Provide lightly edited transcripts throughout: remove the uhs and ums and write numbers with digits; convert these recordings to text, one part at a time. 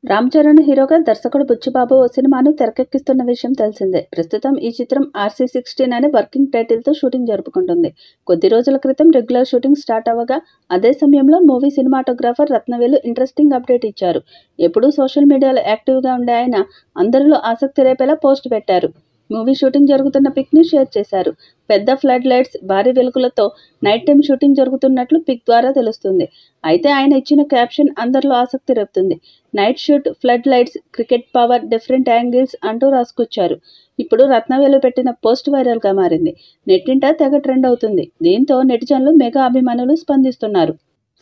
రామ్ చరణ్ హీరోగా దర్శకుడు బుచ్చిబాబు ఓ సినిమాను తెరకెక్కిస్తున్న విషయం తెలిసిందే. ప్రస్తుతం ఈ చిత్రం RC16 అనే వర్కింగ్ టైటిల్తో షూటింగ్ జరుపుకుంటుంది. కొద్ది రోజుల క్రితం రెగ్యులర్ షూటింగ్ స్టార్ట్ అవ్వగా అదే సమయంలో movie cinematographer Ratnavelu interesting update ఇచ్చారు. ఎప్పుడూ సోషల్ మీడియాలో యాక్టివ్గా ఉండే ఆయన అందరిలో ఆసక్తి రేపేలా పోస్ట్ పెట్టారు. మూవీ షూటింగ్ జరుగుతున్న పిక్ని షేర్ చేశారు. పెద్ద ఫ్లడ్ లైట్స్, భారీ వెలుగులతో నైట్ టైం షూటింగ్ జరుగుతున్నట్లు పిక్ ద్వారా తెలుస్తుంది. అయితే ఆయన ఇచ్చిన క్యాప్షన్ అందరిలో ఆసక్తి రేపుతుంది. Night shoot, flood lights, cricket power, different angles అంటూ రాసుకొచ్చారు. ఇప్పుడు రత్నవేలు పెట్టిన పోస్ట్ వైరల్గా మారింది. నెట్టింట తెగ ట్రెండ్ అవుతుంది. దీంతో నెటిజన్లు మెగా అభిమానులు స్పందిస్తున్నారు.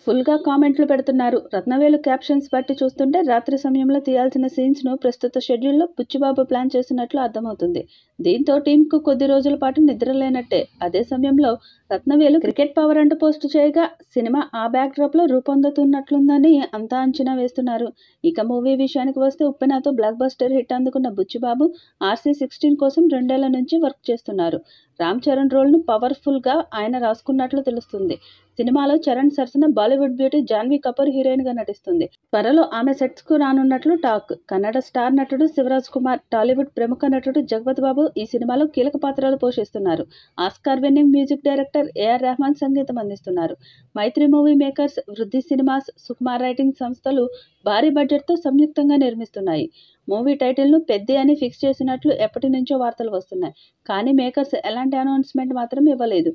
ఫుల్గా కామెంట్లు పెడుతున్నారు. రత్నవేలు క్యాప్షన్స్ బట్టి చూస్తుంటే రాత్రి సమయంలో తీయాల్సిన సీన్స్ను ప్రస్తుత షెడ్యూల్లో బుచ్చిబాబు ప్లాన్ చేసినట్లు అర్థమవుతుంది. దీంతో టీంకు కొద్ది రోజుల పాటు నిద్రలేనట్టే. అదే సమయంలో రత్నవేలు క్రికెట్ పవర్ అంటూ పోస్టు చేయగా సినిమా ఆ బ్యాక్డ్రాప్లో రూపొందుతున్నట్లుందని అంతా అంచనా వేస్తున్నారు. ఇక మూవీ విషయానికి వస్తే ఉప్పెనతో బ్లాక్ బస్టర్ హిట్ అందుకున్న బుచ్చిబాబు RC16 కోసం 2 ఏళ్ల నుంచి వర్క్ చేస్తున్నారు. రామ్ చరణ్ రోల్ను పవర్ఫుల్గా ఆయన రాసుకున్నట్లు తెలుస్తుంది. సినిమాలో చరణ్ సరసన బాలీవుడ్ బ్యూటీ జాన్వీ కపూర్ హీరోయిన్గా నటిస్తుంది. త్వరలో ఆమె సెట్స్కు రానున్నట్లు టాక్. కన్నడ స్టార్ నటుడు శివరాజ్ కుమార్, టాలీవుడ్ ప్రముఖ నటుడు జగపతి బాబు ఈ సినిమాలో కీలక పాత్రలు పోషిస్తున్నారు. Oscar winning music director AR Rahman సంగీతం అందిస్తున్నారు. Mythri movie makers, Vriddhi cinemas, Sukumar writing సంస్థలు భారీ బడ్జెట్తో సంయుక్తంగా నిర్మిస్తున్నాయి. మూవీ టైటిల్ను పెద్ది అని ఫిక్స్ చేసినట్లు ఎప్పటి నుంచో వార్తలు వస్తున్నాయి. కానీ మేకర్స్ ఎలాంటి అనౌన్స్మెంట్ మాత్రం ఇవ్వలేదు.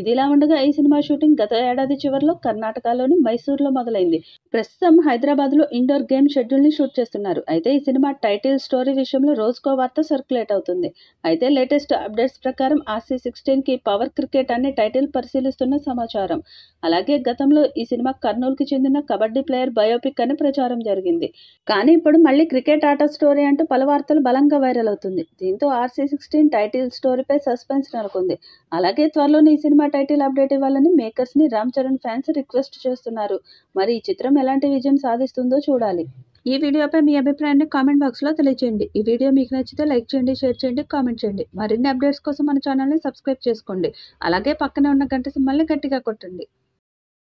ఇదిలా ఉండగా ఈ సినిమా షూటింగ్ గత ఏడాది చివరిలో కర్ణాటకలోని మైసూర్లో మొదలైంది. ప్రస్తుతం హైదరాబాద్లో ఇండోర్ గేమ్ షెడ్యూల్ని షూట్ చేస్తున్నారు. అయితే ఈ సినిమా టైటిల్ స్టోరీ విషయంలో రోజుకో వార్త సర్క్యులేట్ అవుతుంది. అయితే లేటెస్ట్ అప్డేట్స్ ప్రకారం RC16కి పవర్ క్రికెట్ అనే టైటిల్ పరిశీలిస్తున్న సమాచారం. అలాగే గతంలో ఈ సినిమా కర్నూలుకి చెందిన కబడ్డీ ప్లేయర్ బయోపిక్ అని ప్రచారం జరిగింది. కానీ ఇప్పుడు మళ్ళీ క్రికెట్ ఆట స్టోరీ అంటూ పలు వార్తలు బలంగా వైరల్ అవుతుంది. దీంతో RC16 టైటిల్ స్టోరీపై సస్పెన్స్ నెలకొంది. అలాగే త్వరలోనే ఈ సినిమా టైటిల్ అప్డేట్ ఇవ్వాలని మేకర్స్ని రామ్ చరణ్ ఫ్యాన్స్ రిక్వెస్ట్ చేస్తున్నారు. మరి ఈ చిత్రం ఎలాంటి విజయం సాధిస్తుందో చూడాలి. ఈ వీడియోపై మీ అభిప్రాయాన్ని కామెంట్ బాక్స్లో తెలియజేయండి. ఈ వీడియో మీకు నచ్చితే లైక్ చేయండి, షేర్ చేయండి, కామెంట్ చేయండి. మరిన్ని అప్డేట్స్ కోసం మన ఛానల్ని సబ్స్క్రైబ్ చేసుకోండి. అలాగే పక్కనే ఉన్న గంట సింబల్ని గట్టిగా కొట్టండి.